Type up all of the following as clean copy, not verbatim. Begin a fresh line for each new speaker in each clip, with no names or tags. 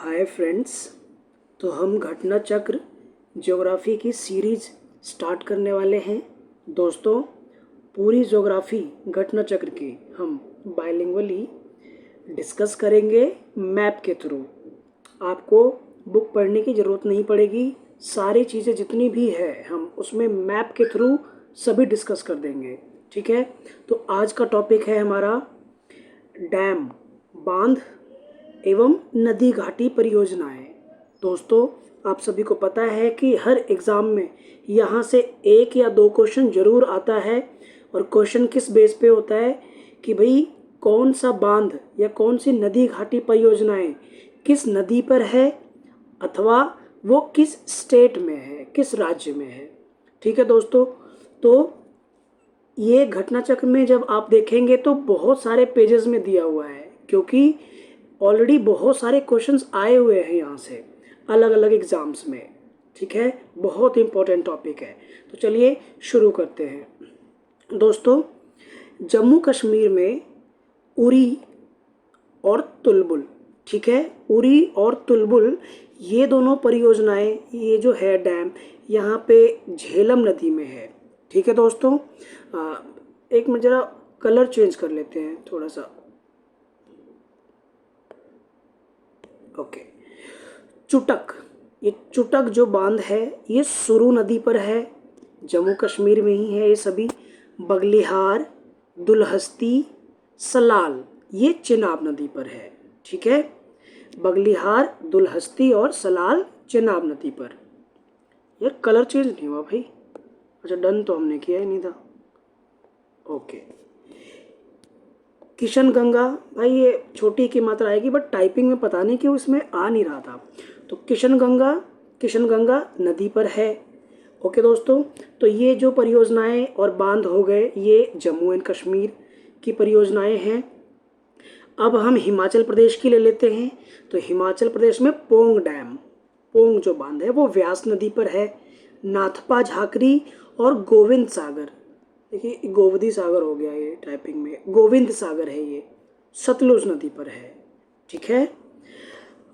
Hi friends. तो हम घटना चक्र ज्योग्राफी की सीरीज स्टार्ट करने वाले हैं। दोस्तों, पूरी ज्योग्राफी घटना चक्र की हम बाइलिंगुअली डिस्कस करेंगे मैप के थ्रू। आपको बुक पढ़ने की ज़रूरत नहीं पड़ेगी। सारी चीज़ें जितनी भी है हम उसमें मैप के थ्रू सभी डिस्कस कर देंगे। ठीक है, तो आज का टॉपिक है हमारा डैम, बांध एवं नदी घाटी परियोजनाएं। दोस्तों, आप सभी को पता है कि हर एग्ज़ाम में यहाँ से एक या दो क्वेश्चन ज़रूर आता है। और क्वेश्चन किस बेस पे होता है कि भाई कौन सा बांध या कौन सी नदी घाटी परियोजनाएं किस नदी पर है अथवा वो किस स्टेट में है, किस राज्य में है। ठीक है दोस्तों, तो ये घटना चक्र में जब आप देखेंगे तो बहुत सारे पेजेस में दिया हुआ है, क्योंकि ऑलरेडी बहुत सारे क्वेश्चंस आए हुए हैं यहाँ से अलग अलग एग्जाम्स में। ठीक है, बहुत इंपॉर्टेंट टॉपिक है। तो चलिए शुरू करते हैं। दोस्तों, जम्मू कश्मीर में उरी और तुलबुल, ठीक है, उरी और तुलबुल ये दोनों परियोजनाएं, ये जो है डैम यहाँ पे झेलम नदी में है। ठीक है दोस्तों, एक मिनट जरा कलर चेंज कर लेते हैं थोड़ा सा। ओके, चुटक, ये चुटक जो बांध है ये सुरू नदी पर है, जम्मू कश्मीर में ही है ये सभी। बगलिहार, दुलहस्ती, सलाल ये चिनाब नदी पर है। ठीक है, बगलिहार, दुलहस्ती और सलाल चिनाब नदी पर। यार कलर चेंज नहीं हुआ भाई। अच्छा, डन तो हमने किया ही नहीं था। ओके, किशन गंगा, भाई ये छोटी की मात्रा आएगी बट टाइपिंग में पता नहीं क्यों इसमें आ नहीं रहा था। तो किशन गंगा नदी पर है। ओके दोस्तों, तो ये जो परियोजनाएं और बांध हो गए ये जम्मू एंड कश्मीर की परियोजनाएं हैं। अब हम हिमाचल प्रदेश की ले लेते हैं। तो हिमाचल प्रदेश में पोंग डैम, पोंग जो बांध है वो व्यास नदी पर है। नाथपा झाकरी और गोविंद सागर, देखिए गोवधी सागर हो गया ये टाइपिंग में, गोविंद सागर है ये, सतलुज नदी पर है। ठीक है,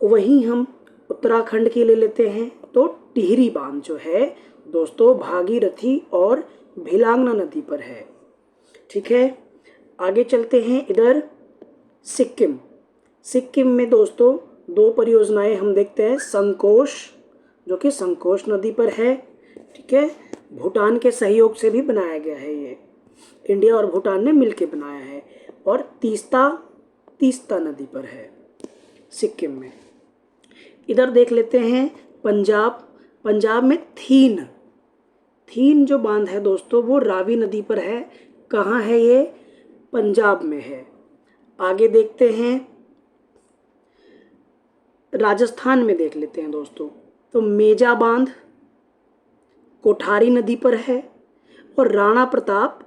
वहीं हम उत्तराखंड की ले लेते हैं। तो टिहरी बांध जो है दोस्तों भागीरथी और भिलांगना नदी पर है। ठीक है, आगे चलते हैं इधर सिक्किम में दोस्तों दो परियोजनाएं हम देखते हैं। संकोश, जो कि संकोश नदी पर है। ठीक है, भूटान के सहयोग से भी बनाया गया है ये, इंडिया और भूटान ने मिलकर बनाया है। और तीस्ता नदी पर है सिक्किम में। इधर देख लेते हैं पंजाब में थीन जो बांध है दोस्तों वो रावी नदी पर है। कहाँ है ये? पंजाब में है। आगे देखते हैं राजस्थान में, देख लेते हैं दोस्तों। तो मेजा बांध कोठारी नदी पर है और राणा प्रताप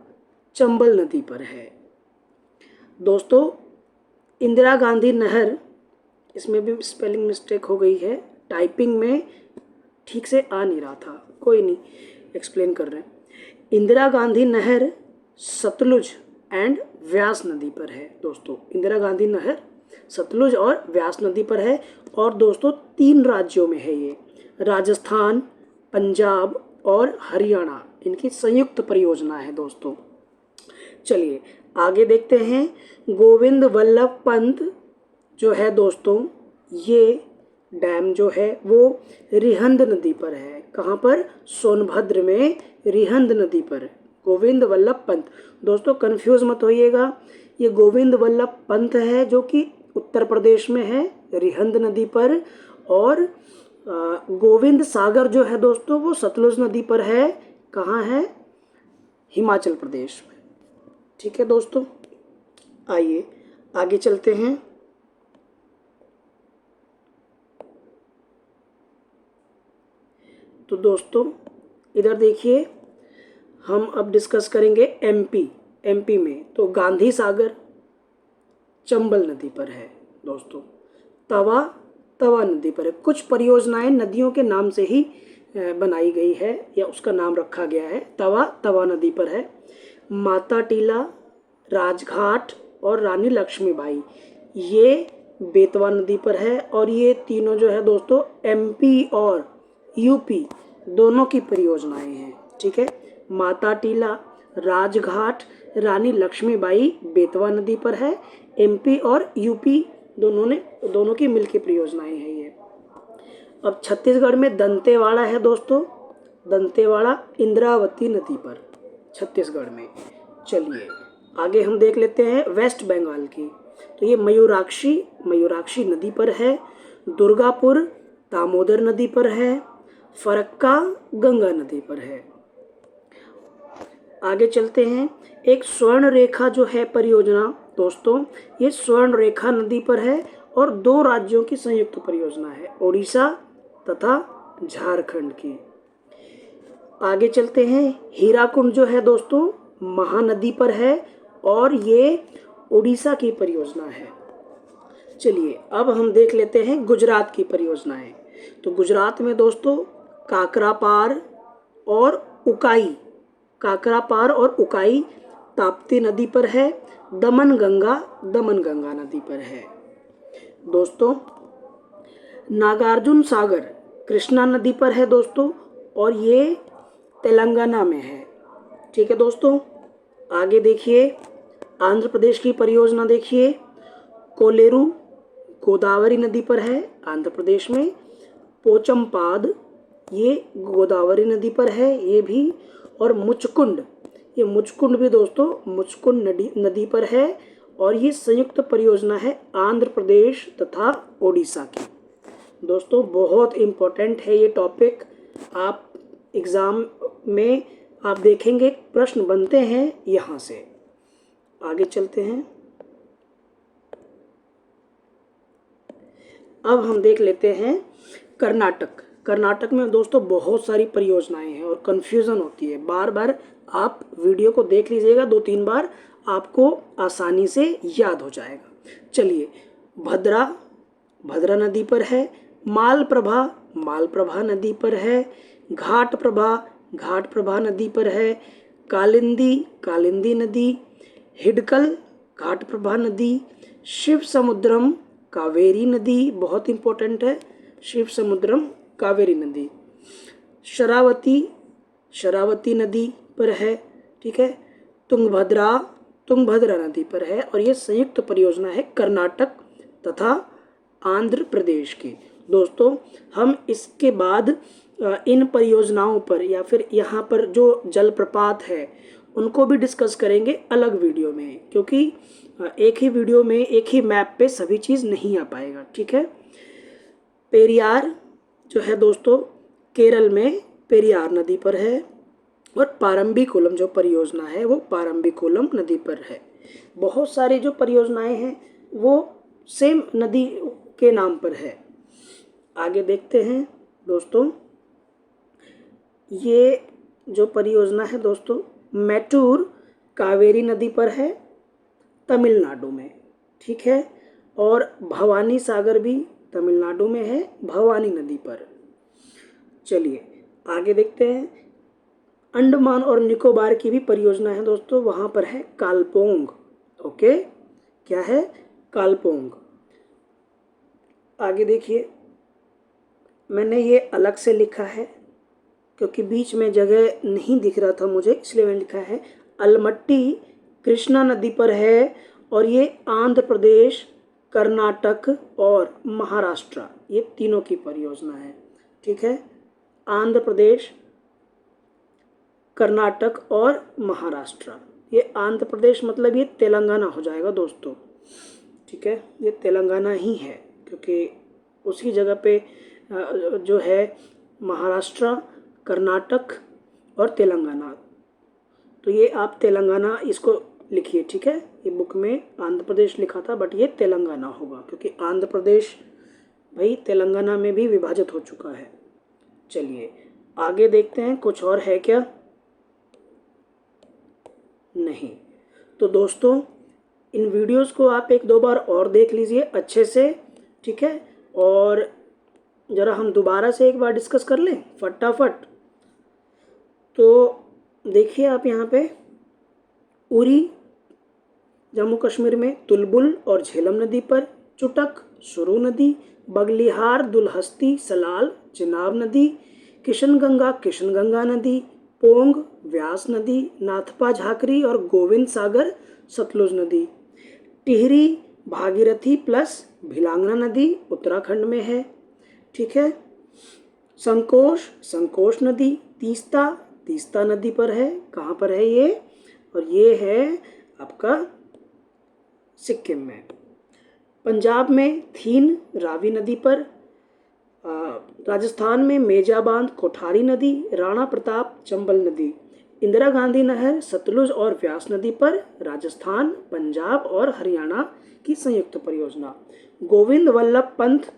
चंबल नदी पर है। दोस्तों, इंदिरा गांधी नहर, इसमें भी स्पेलिंग मिस्टेक हो गई है, टाइपिंग में ठीक से आ नहीं रहा था, कोई नहीं, एक्सप्लेन कर रहे हैं। इंदिरा गांधी नहर सतलुज एंड व्यास नदी पर है दोस्तों। इंदिरा गांधी नहर सतलुज और व्यास नदी पर है। और दोस्तों 3 राज्यों में है ये, राजस्थान, पंजाब और हरियाणा, इनकी संयुक्त परियोजना है दोस्तों। चलिए आगे देखते हैं। गोविंद वल्लभ पंत जो है दोस्तों, ये डैम जो है वो रिहंद नदी पर है। कहाँ पर? सोनभद्र में रिहंद नदी पर गोविंद वल्लभ पंत। दोस्तों कंफ्यूज मत होइएगा, ये गोविंद वल्लभ पंत है जो कि उत्तर प्रदेश में है रिहंद नदी पर। और गोविंद सागर जो है दोस्तों वो सतलुज नदी पर है। कहाँ है? हिमाचल प्रदेश में। ठीक है दोस्तों, आइए आगे चलते हैं। तो दोस्तों इधर देखिए, हम अब डिस्कस करेंगे एमपी में। तो गांधी सागर चंबल नदी पर है दोस्तों। तवा नदी पर है। कुछ परियोजनाएं नदियों के नाम से ही बनाई गई है या उसका नाम रखा गया है। तवा नदी पर है। माता टीला, राजघाट और रानी लक्ष्मीबाई ये बेतवा नदी पर है। और ये तीनों जो है दोस्तों एमपी और यूपी दोनों की परियोजनाएं हैं। ठीक है, माता टीला, राजघाट, रानी लक्ष्मीबाई बेतवा नदी पर है। एमपी और यूपी दोनों की मिलकर परियोजनाएं हैं ये। अब छत्तीसगढ़ में दंतेवाड़ा है दोस्तों, दंतेवाड़ा इंद्रावती नदी पर छत्तीसगढ़ में। चलिए आगे हम देख लेते हैं वेस्ट बंगाल की। तो ये मयूराक्षी नदी पर है। दुर्गापुर दामोदर नदी पर है। फरक्का गंगा नदी पर है। आगे चलते हैं, एक स्वर्ण रेखा जो है परियोजना दोस्तों, ये स्वर्ण रेखा नदी पर है और 2 राज्यों की संयुक्त परियोजना है, ओडिशा तथा झारखंड की। आगे चलते हैं, हीराकुंड जो है दोस्तों महानदी पर है और ये उड़ीसा की परियोजना है। चलिए अब हम देख लेते हैं गुजरात की परियोजनाएं। तो गुजरात में दोस्तों काकरापार और उकाई ताप्ती नदी पर है। दमन गंगा नदी पर है दोस्तों। नागार्जुन सागर कृष्णा नदी पर है दोस्तों और ये तेलंगाना में है। ठीक है दोस्तों, आगे देखिए आंध्र प्रदेश की परियोजना देखिए। कोलेरू गोदावरी नदी पर है आंध्र प्रदेश में। पोचमपाद ये गोदावरी नदी पर है ये भी। और मुचकुंड भी दोस्तों मुचकुंड नदी पर है और ये संयुक्त परियोजना है आंध्र प्रदेश तथा ओडिशा की। दोस्तों बहुत इम्पोर्टेंट है ये टॉपिक, आप एग्ज़ाम में आप देखेंगे प्रश्न बनते हैं यहाँ से। आगे चलते हैं, अब हम देख लेते हैं कर्नाटक में दोस्तों बहुत सारी परियोजनाएं हैं और कन्फ्यूज़न होती है। बार बार आप वीडियो को देख लीजिएगा 2-3 बार, आपको आसानी से याद हो जाएगा। चलिए भद्रा नदी पर है। मालप्रभा नदी पर है। घाटप्रभा नदी पर है। कालिंदी नदी, हिडकल घाटप्रभा नदी, शिव समुद्रम कावेरी नदी बहुत इंपॉर्टेंट है, शिव समुद्रम कावेरी नदी। शरावती नदी पर है। ठीक है, तुंगभद्रा नदी पर है और ये संयुक्त परियोजना है कर्नाटक तथा आंध्र प्रदेश की। दोस्तों हम इसके बाद इन परियोजनाओं पर या फिर यहाँ पर जो जलप्रपात है उनको भी डिस्कस करेंगे अलग वीडियो में, क्योंकि एक ही वीडियो में एक ही मैप पे सभी चीज़ नहीं आ पाएगा। ठीक है, पेरियार जो है दोस्तों केरल में पेरियार नदी पर है और पारंबीकुलम जो परियोजना है वो पारंबीकुलम नदी पर है। बहुत सारी जो परियोजनाएं हैं वो सेम नदी के नाम पर है। आगे देखते हैं दोस्तों, ये जो परियोजना है दोस्तों मैटूर कावेरी नदी पर है तमिलनाडु में। ठीक है, और भवानी सागर भी तमिलनाडु में है भवानी नदी पर। चलिए आगे देखते हैं, अंडमान और निकोबार की भी परियोजना है दोस्तों, वहाँ पर है कालपोंग। ओके, क्या है? कालपोंग। आगे देखिए, मैंने ये अलग से लिखा है क्योंकि बीच में जगह नहीं दिख रहा था मुझे, इसलिए मैंने लिखा है अलमट्टी कृष्णा नदी पर है और ये आंध्र प्रदेश, कर्नाटक और महाराष्ट्र ये तीनों की परियोजना है। ठीक है, आंध्र प्रदेश, कर्नाटक और महाराष्ट्र। ये आंध्र प्रदेश मतलब ये तेलंगाना हो जाएगा दोस्तों। ठीक है, ये तेलंगाना ही है क्योंकि उसी जगह पे जो है महाराष्ट्र, कर्नाटक और तेलंगाना, तो ये आप तेलंगाना इसको लिखिए। ठीक है, ये बुक में आंध्र प्रदेश लिखा था बट ये तेलंगाना होगा क्योंकि आंध्र प्रदेश भाई तेलंगाना में भी विभाजित हो चुका है। चलिए आगे देखते हैं, कुछ और है क्या? नहीं। तो दोस्तों इन वीडियोस को आप 1-2 बार और देख लीजिए अच्छे से। ठीक है, और ज़रा हम दोबारा से एक बार डिस्कस कर लें फटाफट। तो देखिए आप यहाँ पे उरी जम्मू कश्मीर में तुलबुल और झेलम नदी पर, चुटक सुरू नदी, बगलिहार, दुलहस्ती, सलाल, चिनाब नदी, किशनगंगा नदी, पोंग, व्यास नदी, नाथपा झाकरी और गोविंद सागर, सतलुज नदी। टिहरी, भागीरथी प्लस भिलांगना नदी उत्तराखंड में है। ठीक है। संकोश नदी, तीस्ता नदी पर है। कहाँ पर है ये? और ये है आपका सिक्किम में। पंजाब में थीन, रावी नदी पर। राजस्थान में मेजा बांध, कोठारी नदी, राणा प्रताप, चंबल नदी। इंदिरा गांधी नहर सतलुज और व्यास नदी पर, राजस्थान, पंजाब और हरियाणा की संयुक्त परियोजना। गोविंद वल्लभ पंत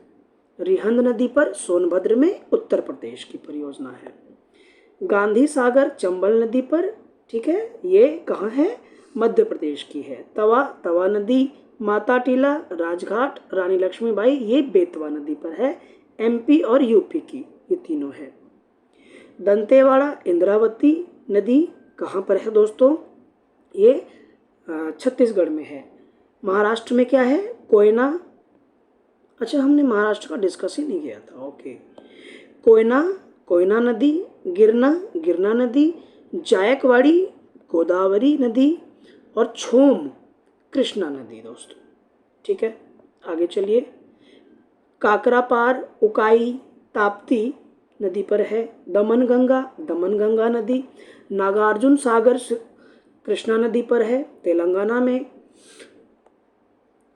रिहंद नदी पर, सोनभद्र में, उत्तर प्रदेश की परियोजना है। गांधी सागर चंबल नदी पर। ठीक है, ये कहाँ है? मध्य प्रदेश की है। तवा नदी, माता टीला, राजघाट, रानी लक्ष्मीबाई, ये बेतवा नदी पर है। एमपी और यूपी की ये तीनों है। दंतेवाड़ा इंद्रावती नदी कहाँ पर है दोस्तों? ये छत्तीसगढ़ में है। महाराष्ट्र में क्या है? कोयना। अच्छा, हमने महाराष्ट्र का डिस्कस ही नहीं किया था। ओके। कोयना नदी, गिरना नदी, जायकवाड़ी गोदावरी नदी और छोम कृष्णा नदी दोस्तों। ठीक है, आगे चलिए। काकरापार, उकाई, ताप्ती नदी पर है। दमनगंगा नदी, नागार्जुन सागर कृष्णा नदी पर है तेलंगाना में।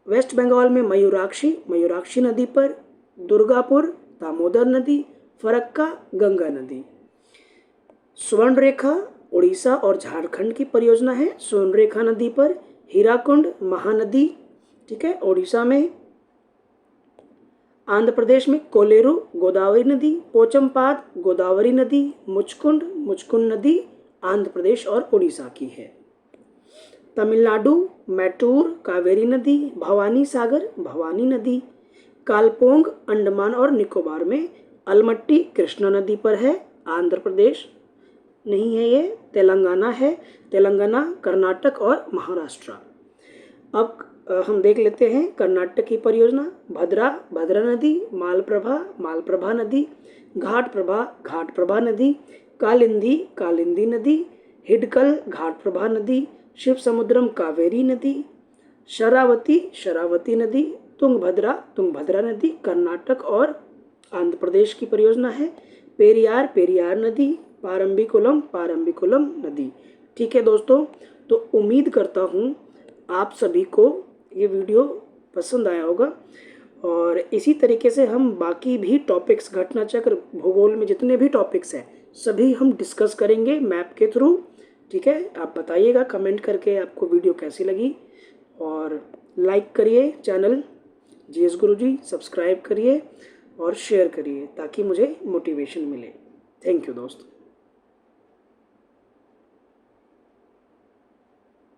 वेस्ट बंगाल में मयूराक्षी नदी पर। दुर्गापुर दामोदर नदी, फरक्का गंगा नदी। स्वर्णरेखा उड़ीसा और झारखंड की परियोजना है, स्वर्णरेखा नदी पर। हीराकुंड महानदी, ठीक है, उड़ीसा में। आंध्र प्रदेश में कोलेरू गोदावरी नदी, पोचमपाद गोदावरी नदी, मुचकुंड नदी आंध्र प्रदेश और उड़ीसा की है। तमिलनाडु मैटूर कावेरी नदी, भवानी सागर भवानी नदी। कालपोंग अंडमान और निकोबार में। अलमट्टी कृष्णा नदी पर है, आंध्र प्रदेश नहीं है ये, तेलंगाना है। तेलंगाना, कर्नाटक और महाराष्ट्र। अब हम देख लेते हैं कर्नाटक की परियोजना। भद्रा नदी, मालप्रभा नदी, घाटप्रभा नदी, कालिंदी नदी, हिडकल घाटप्रभा नदी, शिवसमुद्रम कावेरी नदी, शरावती नदी, तुंगभद्रा नदी कर्नाटक और आंध्र प्रदेश की परियोजना है। पेरियार नदी, पारंबिकुलम नदी। ठीक है दोस्तों, तो उम्मीद करता हूँ आप सभी को ये वीडियो पसंद आया होगा और इसी तरीके से हम बाकी भी टॉपिक्स, घटना चक्र, भूगोल में जितने भी टॉपिक्स हैं सभी हम डिस्कस करेंगे मैप के थ्रू। ठीक है, आप बताइएगा कमेंट करके आपको वीडियो कैसी लगी और लाइक करिए चैनल जीएस गुरुजी, सब्सक्राइब करिए और शेयर करिए ताकि मुझे मोटिवेशन मिले। थैंक यू दोस्तों।